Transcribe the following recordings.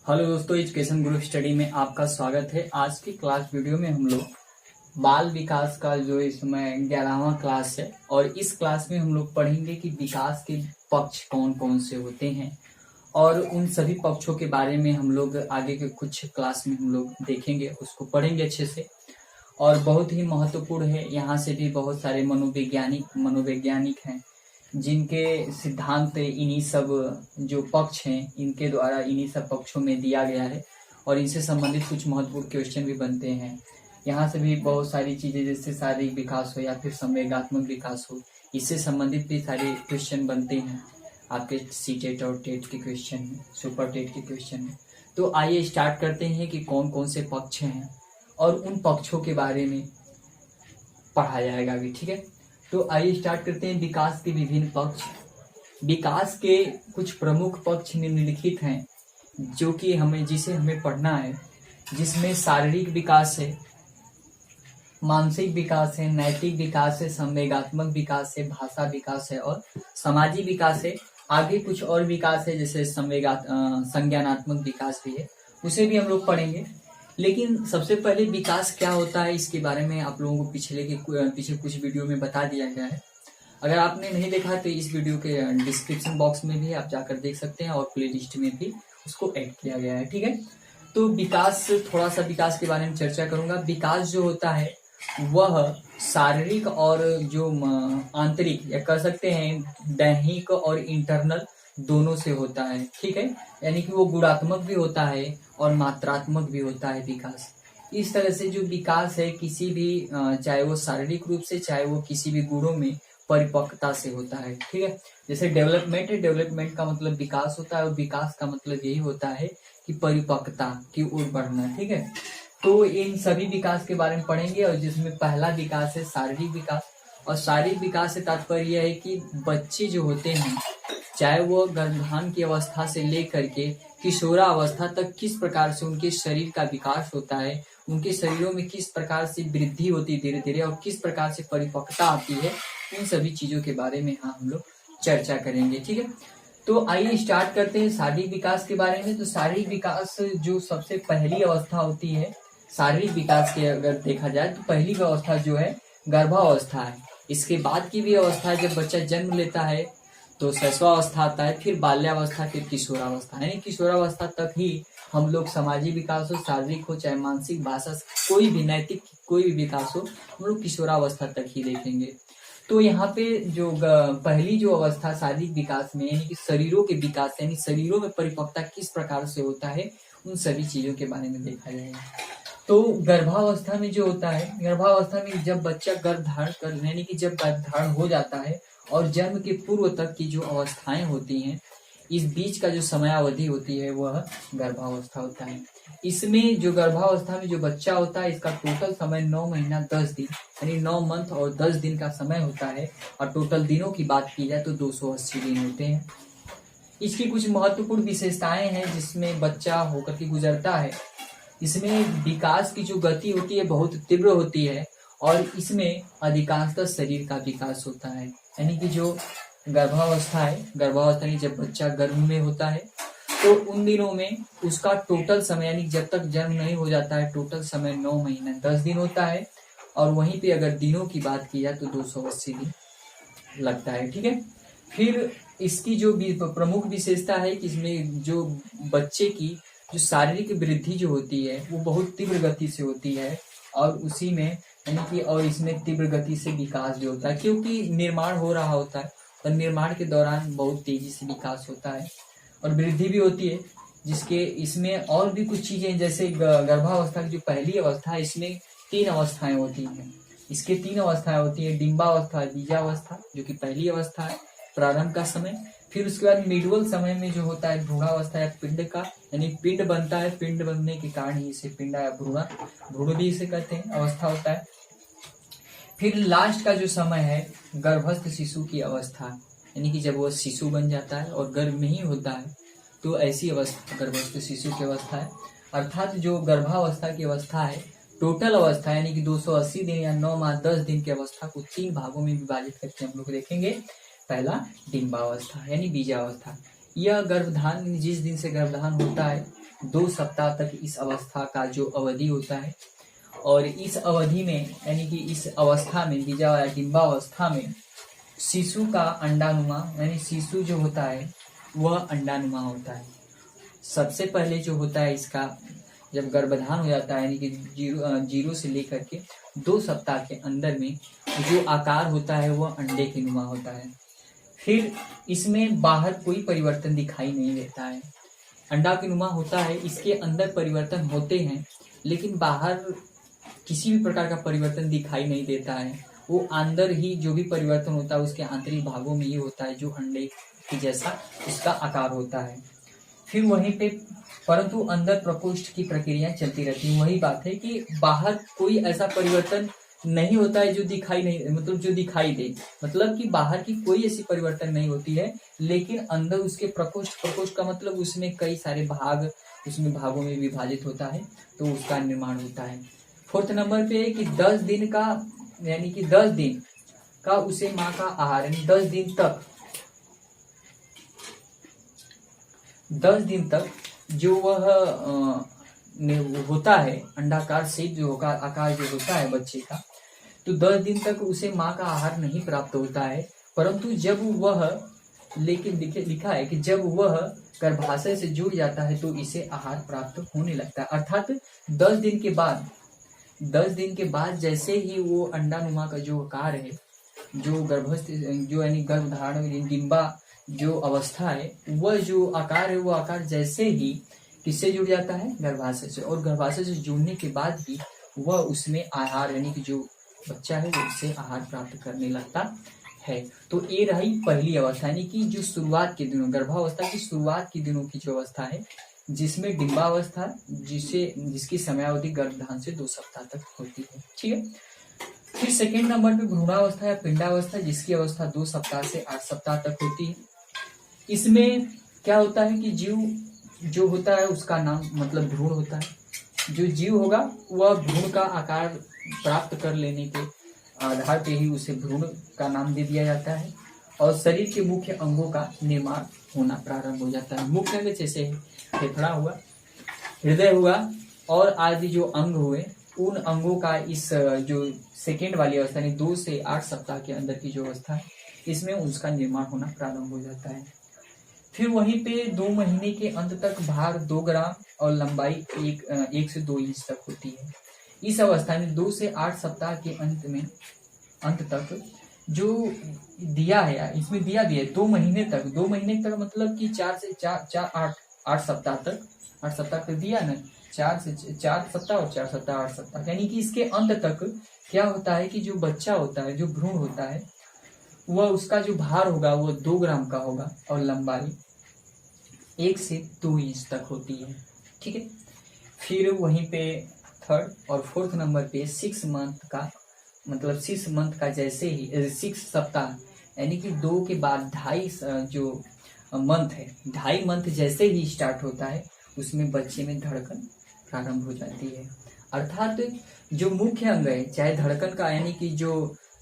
Hello दोस्तों, education group study में आपका स्वागत है। आज की क्लास वीडियो में हम लोग बाल विकास का जो इस समय 11वां क्लास है और इस क्लास में हम लोग पढ़ेंगे कि विकास के पक्ष कौन कौन से होते हैं और उन सभी पक्षों के बारे में हम लोग आगे के कुछ क्लास में हम लोग देखेंगे, उसको पढ़ेंगे अच्छे से। और बहुत ही महत्वपूर्ण है, यहाँ से भी बहुत सारे मनोवैज्ञानिक हैं जिनके सिद्धांत इन्हीं सब जो पक्ष हैं इनके द्वारा इन्हीं सब पक्षों में दिया गया है और इनसे संबंधित कुछ महत्वपूर्ण क्वेश्चन भी बनते हैं। यहाँ से भी बहुत सारी चीजें जैसे शारीरिक विकास हो या फिर संवेगात्मक विकास हो, इससे संबंधित भी सारे क्वेश्चन बनते हैं आपके सीटेट और टेट के क्वेश्चन में, सुपर टेट के क्वेश्चन में। तो आइए स्टार्ट करते हैं कि कौन कौन से पक्ष हैं और उन पक्षों के बारे में पढ़ा जाएगा अभी, ठीक है। तो आइए स्टार्ट करते हैं। विकास के विभिन्न पक्ष। विकास के कुछ प्रमुख पक्ष निम्नलिखित हैं जो कि जिसे हमें पढ़ना है, जिसमें शारीरिक विकास है, मानसिक विकास है, नैतिक विकास है, संवेगात्मक विकास है, भाषा विकास है और सामाजिक विकास है। आगे कुछ और विकास है जैसे संज्ञानात्मक विकास भी है, उसे भी हम लोग पढ़ेंगे। लेकिन सबसे पहले विकास क्या होता है इसके बारे में आप लोगों को पीछे कुछ वीडियो में बता दिया गया है। अगर आपने नहीं देखा तो इस वीडियो के डिस्क्रिप्शन बॉक्स में भी आप जाकर देख सकते हैं और प्ले लिस्ट में भी उसको ऐड किया गया है, ठीक है। तो विकास, थोड़ा सा विकास के बारे में चर्चा करूंगा। विकास जो होता है वह शारीरिक और जो आंतरिक या कह सकते हैं दैहिक और इंटरनल दोनों से होता है, ठीक है। यानी कि वो गुणात्मक भी होता है और मात्रात्मक भी होता है विकास। इस तरह से जो विकास है किसी भी चाहे वो शारीरिक रूप से चाहे वो किसी भी गुणों में परिपक्वता से होता है, ठीक है। जैसे डेवलपमेंट है, डेवलपमेंट का मतलब विकास होता है और विकास का मतलब यही होता है कि परिपक्वता की ओर बढ़ना, ठीक है। तो इन सभी विकास के बारे में पढ़ेंगे और जिसमें पहला विकास है शारीरिक विकास। और शारीरिक विकास से तात्पर्य यह है कि बच्चे जो होते हैं चाहे वो गर्भाधान की अवस्था से लेकर के किशोरावस्था तक किस प्रकार से उनके शरीर का विकास होता है, उनके शरीरों में किस प्रकार से वृद्धि होती है धीरे धीरे और किस प्रकार से परिपक्वता आती है, इन सभी चीजों के बारे में हम लोग चर्चा करेंगे, ठीक है। तो आइए स्टार्ट करते हैं शारीरिक विकास के बारे में। तो शारीरिक विकास जो सबसे पहली अवस्था होती है शारीरिक विकास के, अगर देखा जाए तो पहली अवस्था जो है गर्भावस्था है। इसके बाद की भी अवस्था है जब बच्चा जन्म लेता है तो शैशवावस्था आता है, फिर बाल्यावस्था, फिर किशोरावस्था। यानी किशोरावस्था तक ही हम लोग सामाजिक विकास हो, शारीरिक हो, चाहे मानसिक, भाषा, कोई भी नैतिक कोई भी विकास हो, हम लोग किशोरावस्था तक ही देखेंगे। तो यहाँ पे जो पहली जो अवस्था शारीरिक विकास में यानी कि शरीरों के विकास यानी शरीरों में परिपक्वता किस प्रकार से होता है, उन सभी चीजों के बारे में देखा जाएगा। तो गर्भावस्था में जो होता है, गर्भावस्था में जब बच्चा गर्भ धारण कर यानी कि जब गर्भ धारण हो जाता है और जन्म के पूर्व तक की जो अवस्थाएं होती हैं, इस बीच का जो समयावधि होती है वह गर्भावस्था होता है। इसमें जो गर्भावस्था में जो बच्चा होता है इसका टोटल समय 9 महीना 10 दिन यानी 9 मंथ और 10 दिन का समय होता है। और टोटल दिनों की बात की जाए तो 280 दिन होते हैं। इसकी कुछ महत्वपूर्ण विशेषताएं हैं जिसमें बच्चा होकर के गुजरता है। इसमें विकास की जो गति होती है बहुत तीव्र होती है और इसमें अधिकांशतः शरीर का विकास होता है। यानी कि जो गर्भावस्था है, गर्भावस्था में जब बच्चा गर्भ में होता है तो उन दिनों में उसका टोटल समय यानी जब तक जन्म नहीं हो जाता है टोटल समय 9 महीना 10 दिन होता है। और वहीं पे अगर दिनों की बात की जाए तो 280 दिन लगता है, ठीक है। फिर इसकी जो प्रमुख विशेषता है कि इसमें जो बच्चे की जो शारीरिक वृद्धि जो होती है वो बहुत तीव्र गति से होती है और उसी में यानी कि और इसमें तीव्र गति से विकास भी होता है क्योंकि निर्माण हो रहा होता है और निर्माण के दौरान बहुत तेजी से विकास होता है और वृद्धि भी होती है। जिसके इसमें और भी कुछ चीजें जैसे गर्भावस्था की जो पहली अवस्था है इसमें 3 अवस्थाएं होती हैं। इसके 3 अवस्थाएं होती है, डिम्बावस्था, बीजावस्था जो कि पहली अवस्था है प्रारंभ का समय। फिर उसके बाद मिडवल समय में जो होता है भ्रूणावस्था या पिंड का यानी पिंड बनता है, पिंड बनने के कारण ही इसे पिंडा या भ्रूण भी इसे कहते हैं, अवस्था होता है। फिर लास्ट का जो समय है गर्भस्थ शिशु की अवस्था यानी कि जब वह शिशु बन जाता है और गर्भ में ही होता है तो ऐसी अवस्था गर्भस्थ शिशु की अवस्था है। अर्थात जो गर्भावस्था की अवस्था है टोटल अवस्था यानी कि 280 दिन या 9 माह 10 दिन की अवस्था को 3 भागों में विभाजित करके हम लोग देखेंगे। पहला डिम्बावस्था यानी बीजावस्था, यह गर्भधान जिस दिन से गर्भधान होता है 2 सप्ताह तक इस अवस्था का जो अवधि होता है, और इस अवधि में यानी कि इस अवस्था में बीजा या डिम्बावस्था में शिशु का अंडानुमा यानी शिशु जो होता है वह अंडानुमा होता है। सबसे पहले जो होता है इसका जब गर्भधान हो जाता है यानी कि जीरो से लेकर के 2 सप्ताह के अंदर में जो आकार होता है वह अंडे के नुमा होता है। फिर इसमें बाहर कोई परिवर्तन दिखाई नहीं देता है, अंडा के नुमा होता है, इसके अंदर परिवर्तन होते हैं लेकिन बाहर किसी भी प्रकार का परिवर्तन दिखाई नहीं देता है। वो अंदर ही जो भी परिवर्तन होता है उसके आंतरिक भागों में ही होता है जो अंडे के जैसा उसका आकार होता है। फिर वहीं पे परंतु अंदर प्रकोष्ठ की प्रक्रिया चलती रहती है। वही बात है कि बाहर कोई ऐसा परिवर्तन नहीं होता है जो दिखाई नहीं मतलब जो दिखाई दे, मतलब कि बाहर की कोई ऐसी परिवर्तन नहीं होती है लेकिन अंदर उसके प्रकोष्ठ का मतलब उसमें कई सारे भाग उसमें भागों में विभाजित होता है तो उसका निर्माण होता है। 4th नंबर पे है कि 10 दिन का यानी कि 10 दिन का उसे माँ का आहार यानी 10 दिन तक जो वह होता है अंडाकार शेप जो होगा आकार जो होता है बच्चे का, तो 10 दिन तक उसे माँ का आहार नहीं प्राप्त होता है। परंतु जब वह लेकिन लिखा है कि जब वह गर्भाशय से जुड़ जाता है तो इसे आहार प्राप्त होने लगता है। अर्थात 10 दिन के बाद जैसे ही वो अंडानुमा का जो आकार है जो गर्भस्थ जो यानी गर्भधारण डिम्बा जो अवस्था है वह जो आकार है वो आकार जैसे ही किससे जुड़ जाता है गर्भाशय से, और गर्भाशय से जुड़ने के बाद ही वह उसमें आहार यानी कि जो बच्चा है वो उससे आहार प्राप्त करने लगता है। तो ये रही पहली अवस्था यानी कि जो शुरुआत के दिनों गर्भावस्था की शुरुआत के दिनों की जो अवस्था है जिसमें डिम्बावस्था जिसकी समयावधि गर्भधान से 2 सप्ताह तक होती है। ठीक है। फिर सेकेंड नंबर पे भ्रूणावस्था या पिंडावस्था जिसकी अवस्था 2 सप्ताह से 8 सप्ताह तक होती है। इसमें क्या होता है कि जीव जो होता है उसका नाम मतलब भ्रूण होता है। जो जीव होगा वह भ्रूण का आकार प्राप्त कर लेने के आधार पे ही उसे भ्रूण का नाम दे दिया जाता है, और शरीर के मुख्य अंगों का निर्माण होना प्रारंभ हो जाता है। मुख्य अंग जैसे फेफड़ा हुआ, हृदय हुआ और आदि जो अंग हुए उन अंगों का इस जो सेकेंड वाली अवस्था यानी 2 से 8 सप्ताह के अंदर की जो अवस्था है इसमें उसका निर्माण होना प्रारंभ हो जाता है। फिर वहीं पे 2 महीने के अंत तक भार 2 ग्राम और लंबाई 1 से 2 इंच तक होती है। इस अवस्था में 2 से 8 सप्ताह के अंत तक जो दिया है इसमें दिया भी है 2 महीने तक मतलब कि 4 से 8 सप्ताह तक दिया ना, 4 सप्ताह और 4 सप्ताह 8 सप्ताह यानी कि इसके अंत तक क्या होता है कि जो बच्चा होता है जो भ्रूण होता है वह उसका जो भार होगा वो 2 ग्राम का होगा और लंबाई 1 से 2 इंच तक होती है। ठीक है। फिर वहीं पे 3rd और 4th नंबर पे 6 मंथ का मतलब 6 मंथ का जैसे ही 6 सप्ताह यानी कि 2 के बाद 2.5 जो मंथ है 2.5 मंथ जैसे ही स्टार्ट होता है उसमें बच्चे में धड़कन प्रारंभ हो जाती है। अर्थात जो मुख्य अंग है चाहे धड़कन का यानी कि जो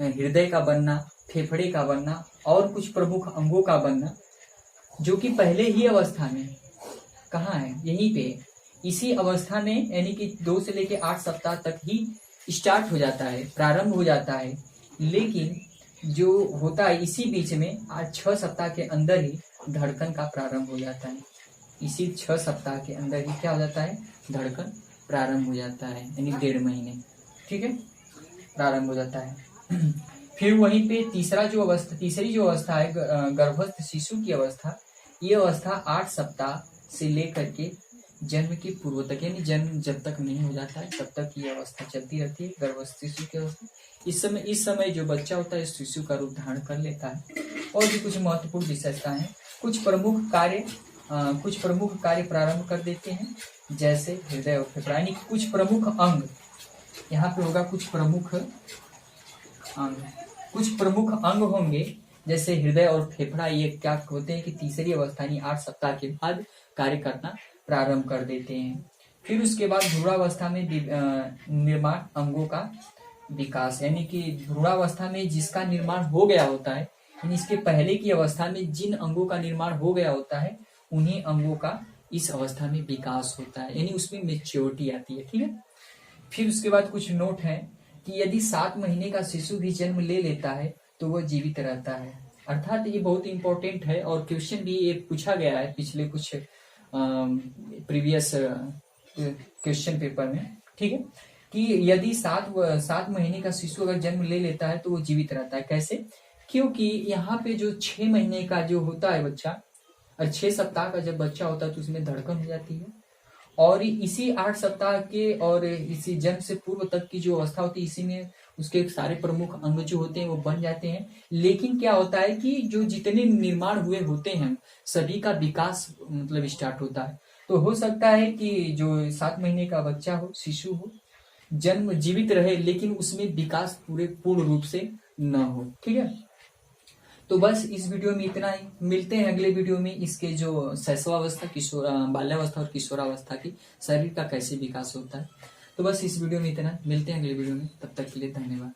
हृदय का बनना, फेफड़े का बनना और कुछ प्रमुख अंगों का बनना जो कि पहले ही अवस्था में कहाँ है यहीं पे इसी अवस्था में यानी कि 2 से लेकर 8 सप्ताह तक ही स्टार्ट हो जाता है प्रारंभ हो जाता है, लेकिन जो होता है इसी बीच में आज 6 सप्ताह के अंदर ही धड़कन का प्रारंभ हो जाता है। इसी 6 सप्ताह के अंदर ही क्या हो जाता है धड़कन प्रारंभ हो जाता है यानी 1.5 महीने। ठीक है, प्रारंभ हो जाता है। फिर वहीं पे तीसरी जो अवस्था है गर्भस्थ शिशु की अवस्था, ये अवस्था 8 सप्ताह से लेकर के जन्म के पूर्व तक यानी जन्म जब तक नहीं हो जाता है तब तक ये अवस्था चलती रहती है गर्भस्थ शिशु की अवस्था। इस समय जो बच्चा होता है शिशु का रूप धारण कर लेता है। और भी कुछ महत्वपूर्ण विशेषताएं हैं, कुछ प्रमुख कार्य प्रारंभ कर देते हैं जैसे हृदय और फेफड़ा यानी कुछ प्रमुख अंग यहाँ पे होगा। कुछ प्रमुख अंग होंगे जैसे हृदय और फेफड़ा, ये क्या होते हैं कि तीसरी अवस्था यानी 8 सप्ताह के बाद कार्य करना प्रारंभ कर देते हैं। फिर उसके बाद भ्रूणावस्था में निर्माण अंगों का विकास यानी कि भ्रूणावस्था में जिसका निर्माण हो गया होता है यानी इसके पहले की अवस्था में जिन अंगों का निर्माण हो गया होता है उन्हीं अंगों का इस अवस्था में विकास होता है, यानी उसमें मेच्योरिटी आती है। ठीक है, फिर उसके बाद कुछ नोट है कि यदि 7 महीने का शिशु भी जन्म ले लेता है तो वह जीवित रहता है। अर्थात ये बहुत इंपॉर्टेंट है और क्वेश्चन भी ये पूछा गया है पिछले कुछ प्रीवियस क्वेश्चन पेपर में। ठीक है, कि यदि 7 महीने का शिशु अगर जन्म ले लेता है तो वो जीवित रहता है। कैसे? क्योंकि यहाँ पे जो 6 महीने का जो होता है बच्चा और 6 सप्ताह का जब बच्चा होता है तो उसमें धड़कन हो जाती है, और इसी 8 सप्ताह के और इसी जन्म से पूर्व तक की जो अवस्था होती है इसी में उसके सारे प्रमुख अंग जो होते हैं वो बन जाते हैं। लेकिन क्या होता है कि जो जितने निर्माण हुए होते हैं सभी का विकास मतलब स्टार्ट होता है। तो हो सकता है कि जो 7 महीने का बच्चा हो, शिशु हो, जन्म जीवित रहे लेकिन उसमें विकास पूर्ण रूप से न हो। ठीक है, तो बस इस वीडियो में इतना ही। मिलते हैं अगले वीडियो में इसके जो शैशवावस्था, बाल्यावस्था और किशोरावस्था की शरीर का कैसे विकास होता है। तो बस इस वीडियो में इतना, मिलते हैं अगले वीडियो में, तब तक के लिए धन्यवाद।